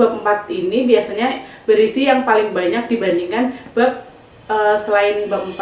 bab 4 ini biasanya berisi yang paling banyak dibandingkan bab selain bab 4.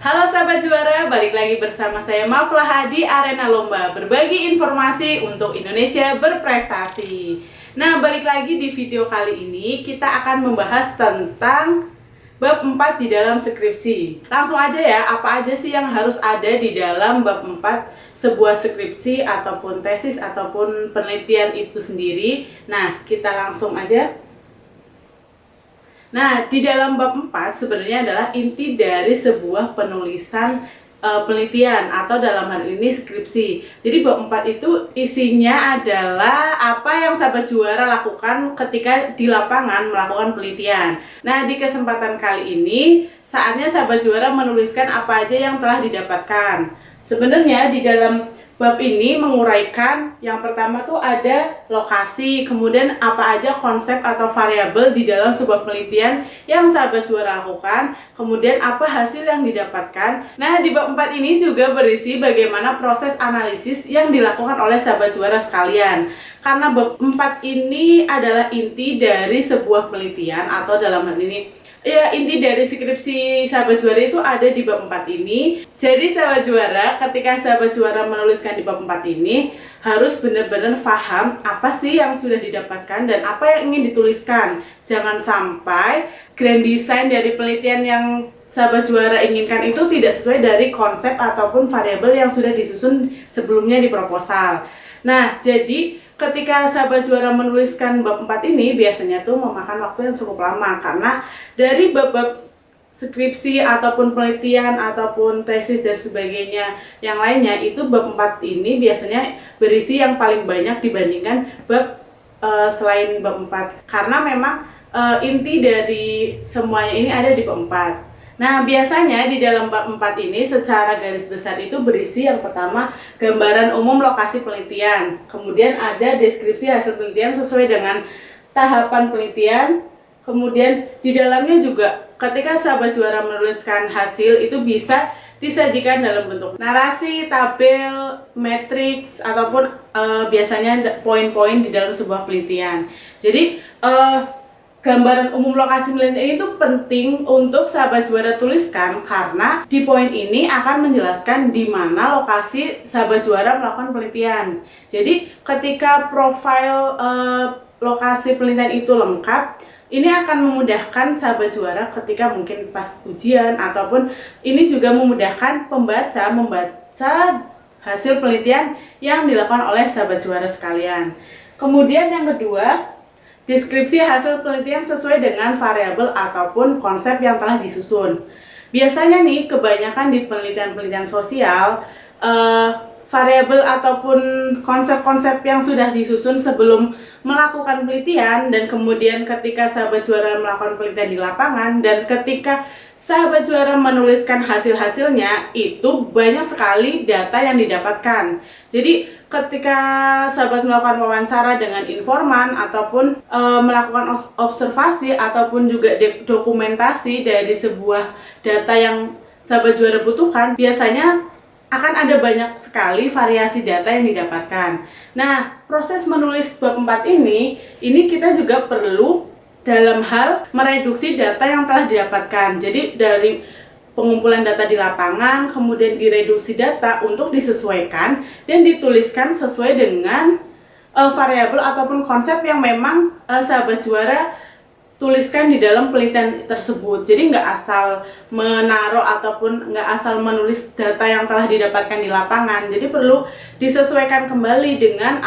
Halo sahabat juara, balik lagi bersama saya Maflaha di Arena Lomba, berbagi informasi untuk Indonesia berprestasi. Nah, balik lagi di video kali ini kita akan membahas tentang bab 4 di dalam skripsi. Langsung aja ya, apa aja sih yang harus ada di dalam bab 4 sebuah skripsi ataupun tesis ataupun penelitian itu sendiri. Nah, kita langsung aja. Nah, di dalam bab 4 sebenarnya adalah inti dari sebuah penulisan penelitian atau dalam hal ini skripsi. Jadi bab 4 itu isinya adalah apa yang sahabat juara lakukan ketika di lapangan melakukan penelitian. Nah, di kesempatan kali ini saatnya sahabat juara menuliskan apa aja yang telah didapatkan. Sebenarnya di dalam bab ini menguraikan yang pertama tuh ada lokasi, kemudian apa aja konsep atau variabel di dalam sebuah penelitian yang sahabat juara lakukan, kemudian apa hasil yang didapatkan. Nah, di bab 4 ini juga berisi bagaimana proses analisis yang dilakukan oleh sahabat juara sekalian. Karena bab 4 ini adalah inti dari sebuah penelitian atau dalam hal ini ya, inti dari skripsi sahabat juara itu ada di bab 4 ini. Jadi sahabat juara, ketika sahabat juara menuliskan di bab 4 ini harus benar-benar paham apa sih yang sudah didapatkan dan apa yang ingin dituliskan. Jangan sampai grand design dari penelitian yang sahabat juara inginkan itu tidak sesuai dari konsep ataupun variabel yang sudah disusun sebelumnya di proposal. Nah, jadi ketika sahabat juara menuliskan bab 4 ini biasanya tuh memakan waktu yang cukup lama, karena dari bab-bab skripsi ataupun penelitian ataupun tesis dan sebagainya yang lainnya itu bab 4 ini biasanya berisi yang paling banyak dibandingkan bab selain bab 4, karena memang inti dari semuanya ini ada di bab 4. Nah, biasanya di dalam bab 4 ini secara garis besar itu berisi yang pertama gambaran umum lokasi penelitian, kemudian ada deskripsi hasil penelitian sesuai dengan tahapan penelitian, kemudian di dalamnya juga ketika sahabat juara menuliskan hasil itu bisa disajikan dalam bentuk narasi, tabel, matriks, ataupun biasanya poin-poin di dalam sebuah penelitian. Jadi gambaran umum lokasi penelitian itu penting untuk sahabat juara tuliskan, karena di poin ini akan menjelaskan di mana lokasi sahabat juara melakukan penelitian. Jadi ketika profil lokasi penelitian itu lengkap, ini akan memudahkan sahabat juara ketika mungkin pas ujian, ataupun ini juga memudahkan pembaca membaca hasil penelitian yang dilakukan oleh sahabat juara sekalian. Kemudian yang kedua, deskripsi hasil penelitian sesuai dengan variabel ataupun konsep yang telah disusun. Biasanya nih, kebanyakan di penelitian-penelitian sosial, variabel ataupun konsep-konsep yang sudah disusun sebelum melakukan penelitian, dan kemudian ketika sahabat juara melakukan penelitian di lapangan, dan ketika sahabat juara menuliskan hasil-hasilnya, itu banyak sekali data yang didapatkan. Jadi ketika sahabat melakukan wawancara dengan informan ataupun melakukan observasi ataupun juga dokumentasi dari sebuah data yang sahabat juara butuhkan, biasanya akan ada banyak sekali variasi data yang didapatkan. Nah, proses menulis bab 4 ini kita juga perlu dalam hal mereduksi data yang telah didapatkan. Jadi dari pengumpulan data di lapangan, kemudian direduksi data untuk disesuaikan dan dituliskan sesuai dengan variabel ataupun konsep yang memang sahabat juara tuliskan di dalam penelitian tersebut. Jadi nggak asal menaruh ataupun nggak asal menulis data yang telah didapatkan di lapangan. Jadi perlu disesuaikan kembali dengan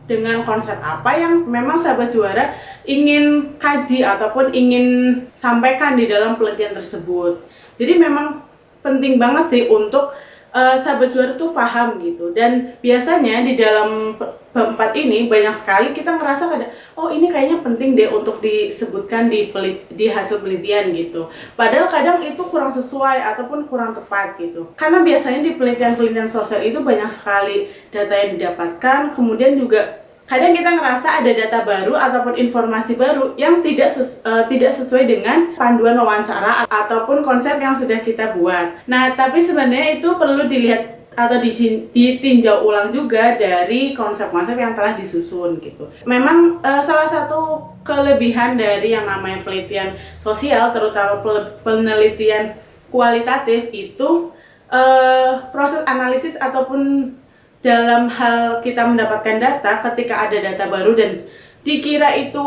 dengan konsep apa yang memang sahabat juara ingin kaji ataupun ingin sampaikan di dalam penelitian tersebut. Jadi memang penting banget sih untuk sahabat juara tuh paham gitu. Dan biasanya di dalam bab 4 ini banyak sekali kita ngerasa oh ini kayaknya penting deh untuk disebutkan di hasil penelitian gitu. Padahal kadang itu kurang sesuai ataupun kurang tepat gitu. Karena biasanya di penelitian-penelitian sosial itu banyak sekali data yang didapatkan, kemudian juga kadang kita ngerasa ada data baru ataupun informasi baru yang tidak tidak sesuai dengan panduan wawancara ataupun konsep yang sudah kita buat. Nah, tapi sebenarnya itu perlu dilihat atau ditinjau ulang juga dari konsep-konsep yang telah disusun gitu. Memang salah satu kelebihan dari yang namanya penelitian sosial, terutama penelitian kualitatif itu proses analisis ataupun dalam hal kita mendapatkan data, ketika ada data baru dan dikira itu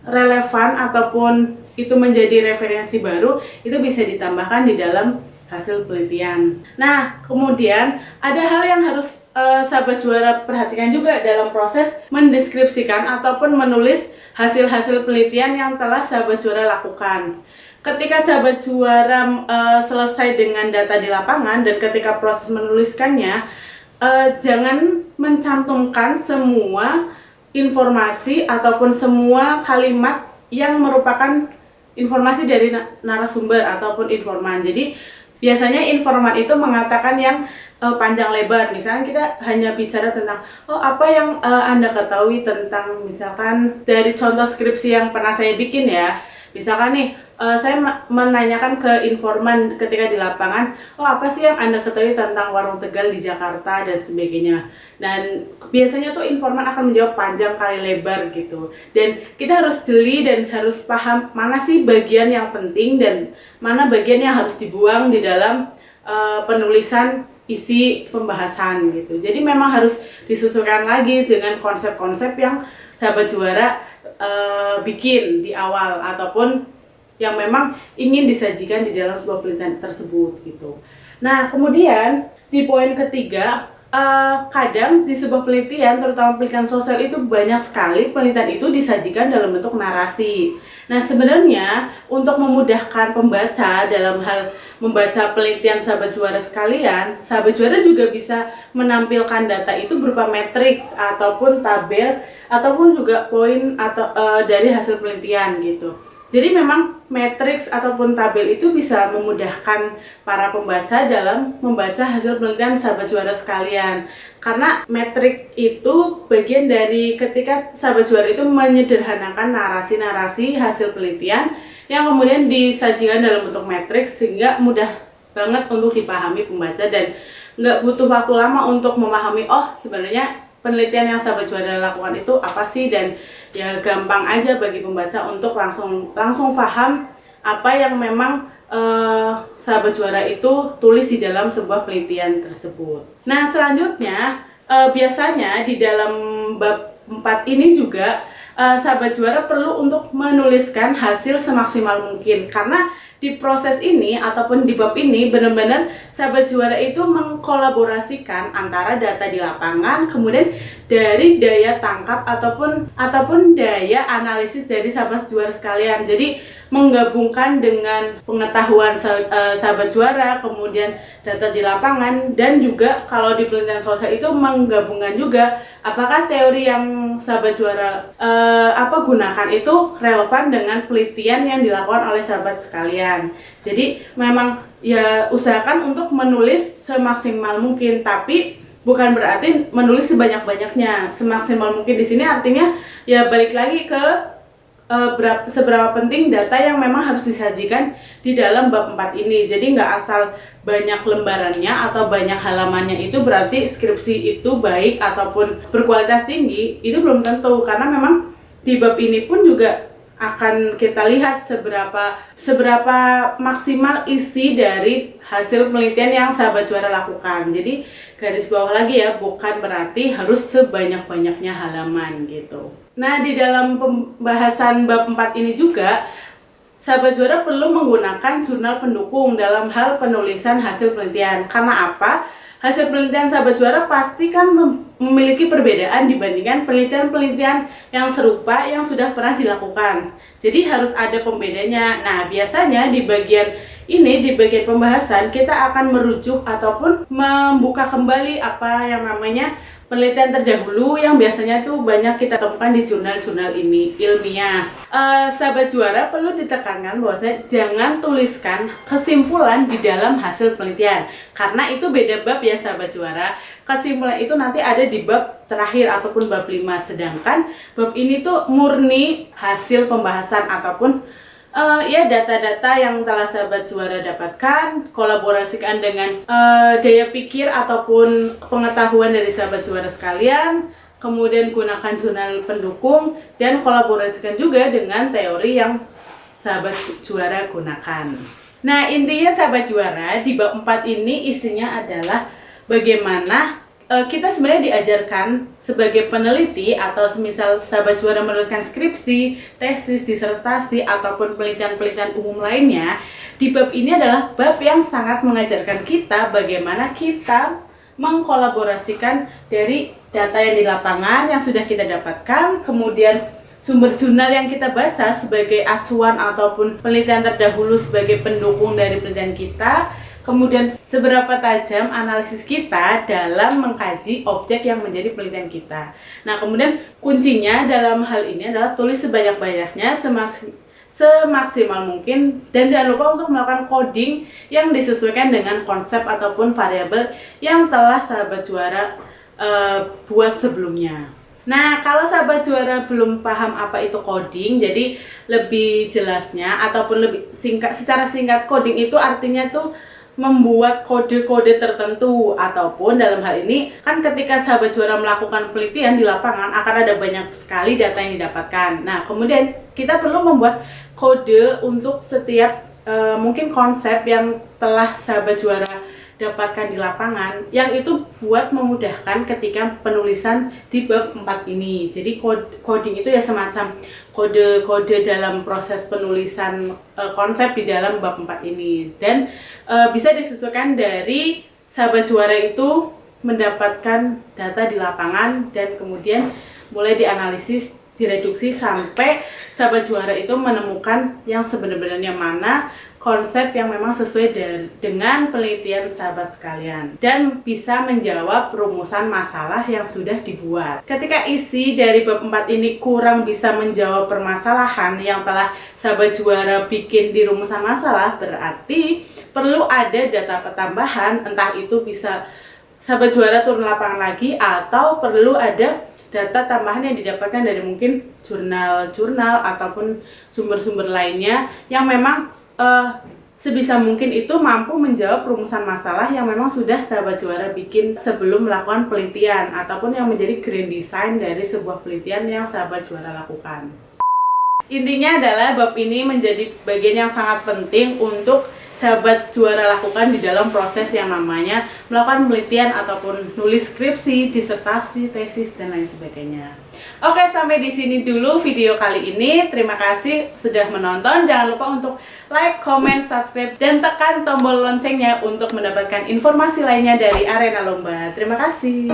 relevan ataupun itu menjadi referensi baru, itu bisa ditambahkan di dalam hasil penelitian. Nah, kemudian ada hal yang harus sahabat juara perhatikan juga dalam proses mendeskripsikan ataupun menulis hasil-hasil penelitian yang telah sahabat juara lakukan. Ketika sahabat juara selesai dengan data di lapangan dan ketika proses menuliskannya, jangan mencantumkan semua informasi ataupun semua kalimat yang merupakan informasi dari narasumber ataupun informan. Jadi biasanya informan itu mengatakan yang panjang lebar. Misalnya kita hanya bicara tentang apa yang Anda ketahui tentang, misalkan dari contoh skripsi yang pernah saya bikin ya. Misalkan nih, saya menanyakan ke informan ketika di lapangan, apa sih yang Anda ketahui tentang warung Tegal di Jakarta dan sebagainya. Dan biasanya tuh informan akan menjawab panjang kali lebar gitu. Dan kita harus jeli dan harus paham mana sih bagian yang penting dan mana bagian yang harus dibuang di dalam penulisan isi pembahasan gitu. Jadi memang harus disesuaikan lagi dengan konsep-konsep yang sahabat juara bikin di awal ataupun yang memang ingin disajikan di dalam sebuah penelitian tersebut gitu. Nah, kemudian di poin ketiga, kadang di sebuah penelitian, terutama penelitian sosial, itu banyak sekali penelitian itu disajikan dalam bentuk narasi. Nah, sebenarnya untuk memudahkan pembaca dalam hal membaca penelitian sahabat juara sekalian, sahabat juara juga bisa menampilkan data itu berupa matriks ataupun tabel ataupun juga poin atau dari hasil penelitian gitu. Jadi memang matriks ataupun tabel itu bisa memudahkan para pembaca dalam membaca hasil penelitian sahabat juara sekalian. Karena metrik itu bagian dari ketika sahabat juara itu menyederhanakan narasi-narasi hasil penelitian yang kemudian disajikan dalam bentuk matriks sehingga mudah banget untuk dipahami pembaca dan nggak butuh waktu lama untuk memahami sebenarnya penelitian yang sahabat juara lakukan itu apa sih, dan ya gampang aja bagi pembaca untuk langsung paham apa yang memang sahabat juara itu tulis di dalam sebuah penelitian tersebut. Nah, selanjutnya biasanya di dalam bab 4 ini juga sahabat juara perlu untuk menuliskan hasil semaksimal mungkin, karena di proses ini ataupun di bab ini benar-benar sahabat juara itu mengkolaborasikan antara data di lapangan kemudian dari daya tangkap ataupun daya analisis dari sahabat juara sekalian. Jadi menggabungkan dengan pengetahuan sahabat juara, kemudian data di lapangan, dan juga kalau di penelitian sosial itu menggabungkan juga apakah teori yang sahabat juara gunakan itu relevan dengan penelitian yang dilakukan oleh sahabat sekalian. Jadi memang ya usahakan untuk menulis semaksimal mungkin, tapi bukan berarti menulis sebanyak-banyaknya. Semaksimal mungkin di sini artinya ya balik lagi ke seberapa penting data yang memang harus disajikan di dalam bab 4 ini. Jadi nggak asal banyak lembarannya atau banyak halamannya itu berarti skripsi itu baik ataupun berkualitas tinggi, itu belum tentu, karena memang di bab ini pun juga akan kita lihat seberapa maksimal isi dari hasil penelitian yang sahabat juara lakukan. Jadi garis bawah lagi ya, bukan berarti harus sebanyak-banyaknya halaman gitu. Nah, di dalam pembahasan bab 4 ini juga sahabat juara perlu menggunakan jurnal pendukung dalam hal penulisan hasil penelitian. Karena apa? Hasil penelitian sahabat juara pasti kan memiliki perbedaan dibandingkan penelitian-penelitian yang serupa yang sudah pernah dilakukan. Jadi harus ada pembedanya. Nah, biasanya di bagian ini, di bagian pembahasan, kita akan merujuk ataupun membuka kembali apa yang namanya penelitian terdahulu yang biasanya tuh banyak kita temukan di jurnal-jurnal ilmiah. Sahabat juara, perlu ditekankan bahwa jangan tuliskan kesimpulan di dalam hasil penelitian, karena itu beda bab ya sahabat juara. Kesimpulan itu nanti ada di bab terakhir ataupun bab 5, sedangkan bab ini tuh murni hasil pembahasan ataupun ya data-data yang telah sahabat juara dapatkan, kolaborasikan dengan daya pikir ataupun pengetahuan dari sahabat juara sekalian, kemudian gunakan jurnal pendukung dan kolaborasikan juga dengan teori yang sahabat juara gunakan. Nah, intinya sahabat juara di bab 4 ini isinya adalah bagaimana kita sebenarnya diajarkan sebagai peneliti atau semisal sahabat juara menuliskan skripsi, tesis, disertasi, ataupun penelitian-penelitian umum lainnya. Di bab ini adalah bab yang sangat mengajarkan kita bagaimana kita mengkolaborasikan dari data yang di lapangan yang sudah kita dapatkan, kemudian sumber jurnal yang kita baca sebagai acuan ataupun penelitian terdahulu sebagai pendukung dari penelitian kita, kemudian seberapa tajam analisis kita dalam mengkaji objek yang menjadi penelitian kita. Nah, kemudian kuncinya dalam hal ini adalah tulis sebanyak-banyaknya, semaksimal mungkin, dan jangan lupa untuk melakukan coding yang disesuaikan dengan konsep ataupun variabel yang telah sahabat juara buat sebelumnya. Nah, kalau sahabat juara belum paham apa itu coding, jadi lebih jelasnya ataupun lebih singkat, secara singkat, coding itu artinya tuh membuat kode-kode tertentu, ataupun dalam hal ini kan ketika sahabat juara melakukan penelitian di lapangan akan ada banyak sekali data yang didapatkan. Nah, kemudian kita perlu membuat kode untuk setiap mungkin konsep yang telah sahabat juara dapatkan di lapangan, yang itu buat memudahkan ketika penulisan di bab 4 ini. Jadi coding itu ya semacam kode-kode dalam proses penulisan konsep di dalam bab 4 ini, dan bisa disesuaikan dari sahabat juara itu mendapatkan data di lapangan dan kemudian mulai dianalisis, direduksi sampai sahabat juara itu menemukan yang sebenarnya mana konsep yang memang sesuai dengan penelitian sahabat sekalian dan bisa menjawab rumusan masalah yang sudah dibuat. Ketika isi dari bab 4 ini kurang bisa menjawab permasalahan yang telah sahabat juara bikin di rumusan masalah, berarti perlu ada data tambahan, entah itu bisa sahabat juara turun lapangan lagi atau perlu ada data tambahan yang didapatkan dari mungkin jurnal-jurnal ataupun sumber-sumber lainnya yang memang sebisa mungkin itu mampu menjawab rumusan masalah yang memang sudah sahabat juara bikin sebelum melakukan penelitian ataupun yang menjadi grand design dari sebuah penelitian yang sahabat juara lakukan. Intinya adalah bab ini menjadi bagian yang sangat penting untuk sahabat juara lakukan di dalam proses yang namanya melakukan penelitian ataupun nulis skripsi, disertasi, tesis, dan lain sebagainya. Oke, sampai di sini dulu video kali ini. Terima kasih sudah menonton. Jangan lupa untuk like, comment, subscribe, dan tekan tombol loncengnya untuk mendapatkan informasi lainnya dari Arena Lomba. Terima kasih.